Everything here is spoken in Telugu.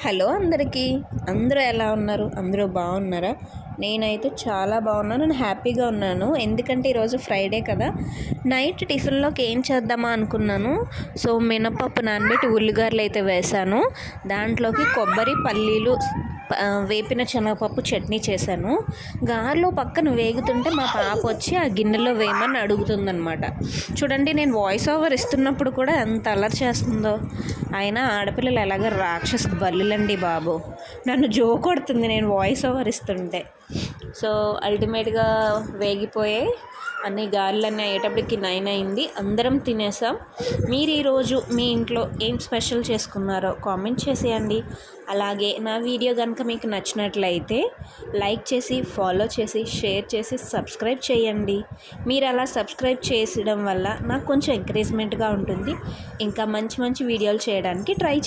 హలో అందరికీ. అందరూ ఎలా ఉన్నారు? అందరూ బాగున్నారా? నేనైతే చాలా బాగున్నాను. నేను హ్యాపీగా ఉన్నాను. ఎందుకంటే ఈరోజు ఫ్రైడే కదా. నైట్ టిఫిన్లోకి ఏం చేద్దామా అనుకున్నాను. సో మినపప్పు నానబెట్టి ఉల్లిగడ్డలు అయితే వేశాను. దాంట్లోకి కొబ్బరి, పల్లీలు, వేపిన శనగపప్పు చట్నీ చేశాను. గారెలు పక్కన వేగుతుంటే మా పాప వచ్చి ఆ గిన్నెలో వేయమని అడుగుతుందనమాట. చూడండి, నేను వాయిస్ ఓవర్ ఇస్తున్నప్పుడు కూడా ఎంత అల్లరి చేస్తుందో. అయినా ఆడపిల్లలు ఎలాగ రాక్షస బల్లులండి బాబు. నన్ను కొడుతుంది నేను వాయిస్ ఓవర్ ఇస్తుంటే. సో అల్టిమేట్గా వేగిపోయాయి అన్ని. గారెలన్నీ అయ్యేటప్పటికి 9 అయింది. అందరం తినేసాం. మీరు ఈరోజు మీ ఇంట్లో ఏం స్పెషల్ చేసుకున్నారో కామెంట్ చేసేయండి. అలాగే నా వీడియో కనుక మీకు నచ్చినట్లయితే లైక్ చేసి, ఫాలో చేసి, షేర్ చేసి, సబ్స్క్రైబ్ చేయండి. మీరు అలా సబ్స్క్రైబ్ చేయడం వల్ల నాకు కొంచెం ఎంకరేజ్మెంట్గా ఉంటుంది. ఇంకా మంచి మంచి వీడియోలు చేయడానికి ట్రై